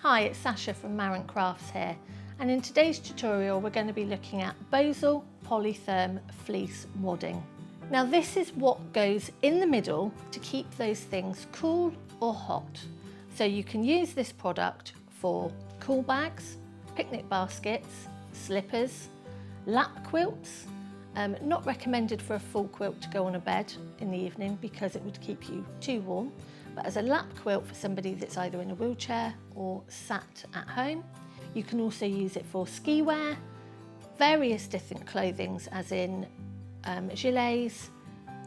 Hi, it's Sasha from Marent Crafts here, and in today's tutorial we're going to be looking at Bosal polytherm fleece wadding. Now this is what goes in the middle to keep those things cool or hot. So you can use this product for cool bags, picnic baskets, slippers, lap quilts. Not recommended for a full quilt to go on a bed in the evening because it would keep you too warm, but as a lap quilt for somebody that's either in a wheelchair or sat at home. You can also use it for ski wear, various different clothings as in gilets,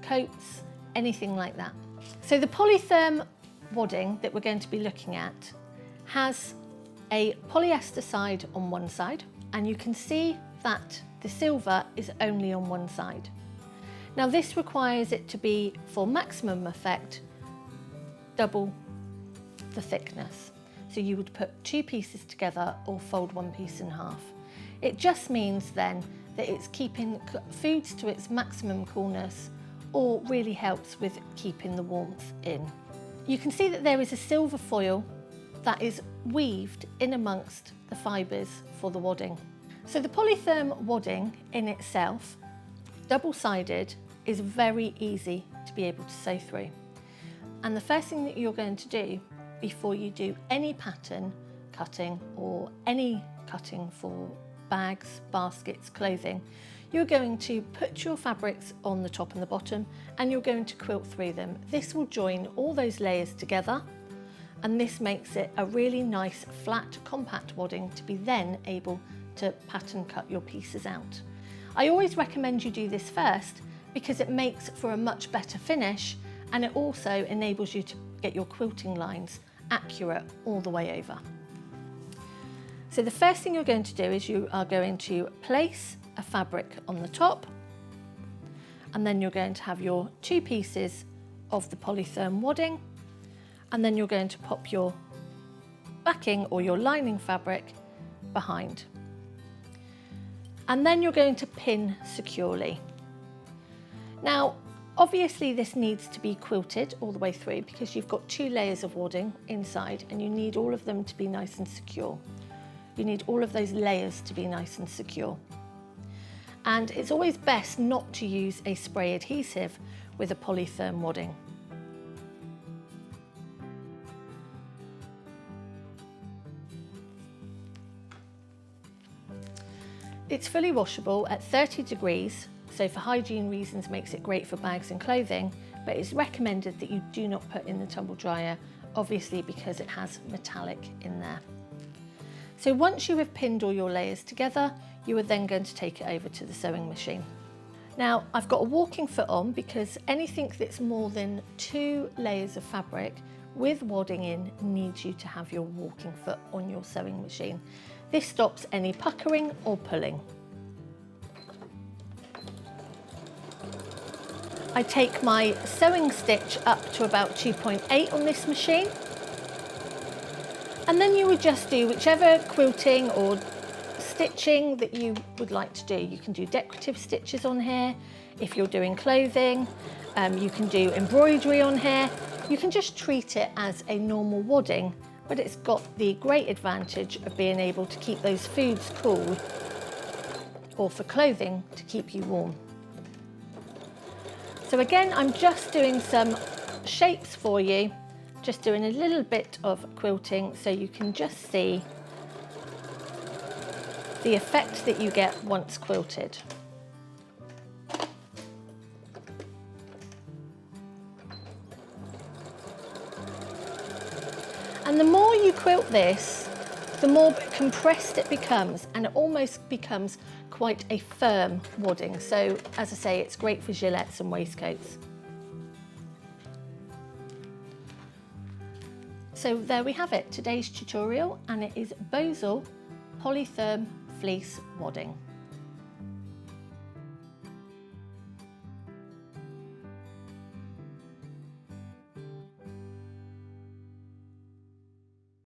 coats, anything like that. So the polytherm wadding that we're going to be looking at has a polyester side on one side, and you can see that the silver is only on one side. Now this requires it to be, for maximum effect, double the thickness. So you would put two pieces together or fold one piece in half. It just means then that it's keeping foods to its maximum coolness, or really helps with keeping the warmth in. You can see that there is a silver foil that is weaved in amongst the fibres for the wadding. So the polytherm wadding in itself, double-sided, is very easy to be able to sew through. And the first thing that you're going to do before you do any pattern cutting or any cutting for bags, baskets, clothing, you're going to put your fabrics on the top and the bottom and you're going to quilt through them. This will join all those layers together, and this makes it a really nice flat compact wadding to be then able to pattern cut your pieces out. I always recommend you do this first because it makes for a much better finish, and it also enables you to get your quilting lines accurate all the way over. So the first thing you're going to do is you are going to place a fabric on the top, and then you're going to have your two pieces of the polytherm wadding, and then you're going to pop your backing or your lining fabric behind. And then you're going to pin securely. Now, obviously this needs to be quilted all the way through because you've got two layers of wadding inside and you need all of them to be nice and secure. You need all of those layers to be nice and secure. And it's always best not to use a spray adhesive with a polytherm wadding. It's fully washable at 30 degrees, so for hygiene reasons makes it great for bags and clothing, but it's recommended that you do not put in the tumble dryer, obviously because it has metallic in there. So once you have pinned all your layers together, you are then going to take it over to the sewing machine. Now I've got a walking foot on because anything that's more than 2 layers of fabric with wadding in needs you to have your walking foot on your sewing machine. This stops any puckering or pulling. I take my sewing stitch up to about 2.8 on this machine, and then you would just do whichever quilting or stitching that you would like to do. You can do decorative stitches on here if you're doing clothing, you can do embroidery on here. You can just treat it as a normal wadding, but it's got the great advantage of being able to keep those foods cool, or for clothing to keep you warm. So again, I'm just doing some shapes for you, just doing a little bit of quilting so you can just see the effect that you get once quilted. And the more you quilt this, the more compressed it becomes, and it almost becomes quite a firm wadding. So as I say, it's great for gilets and waistcoats. So there we have it, today's tutorial, and it is Bosal polytherm fleece wadding.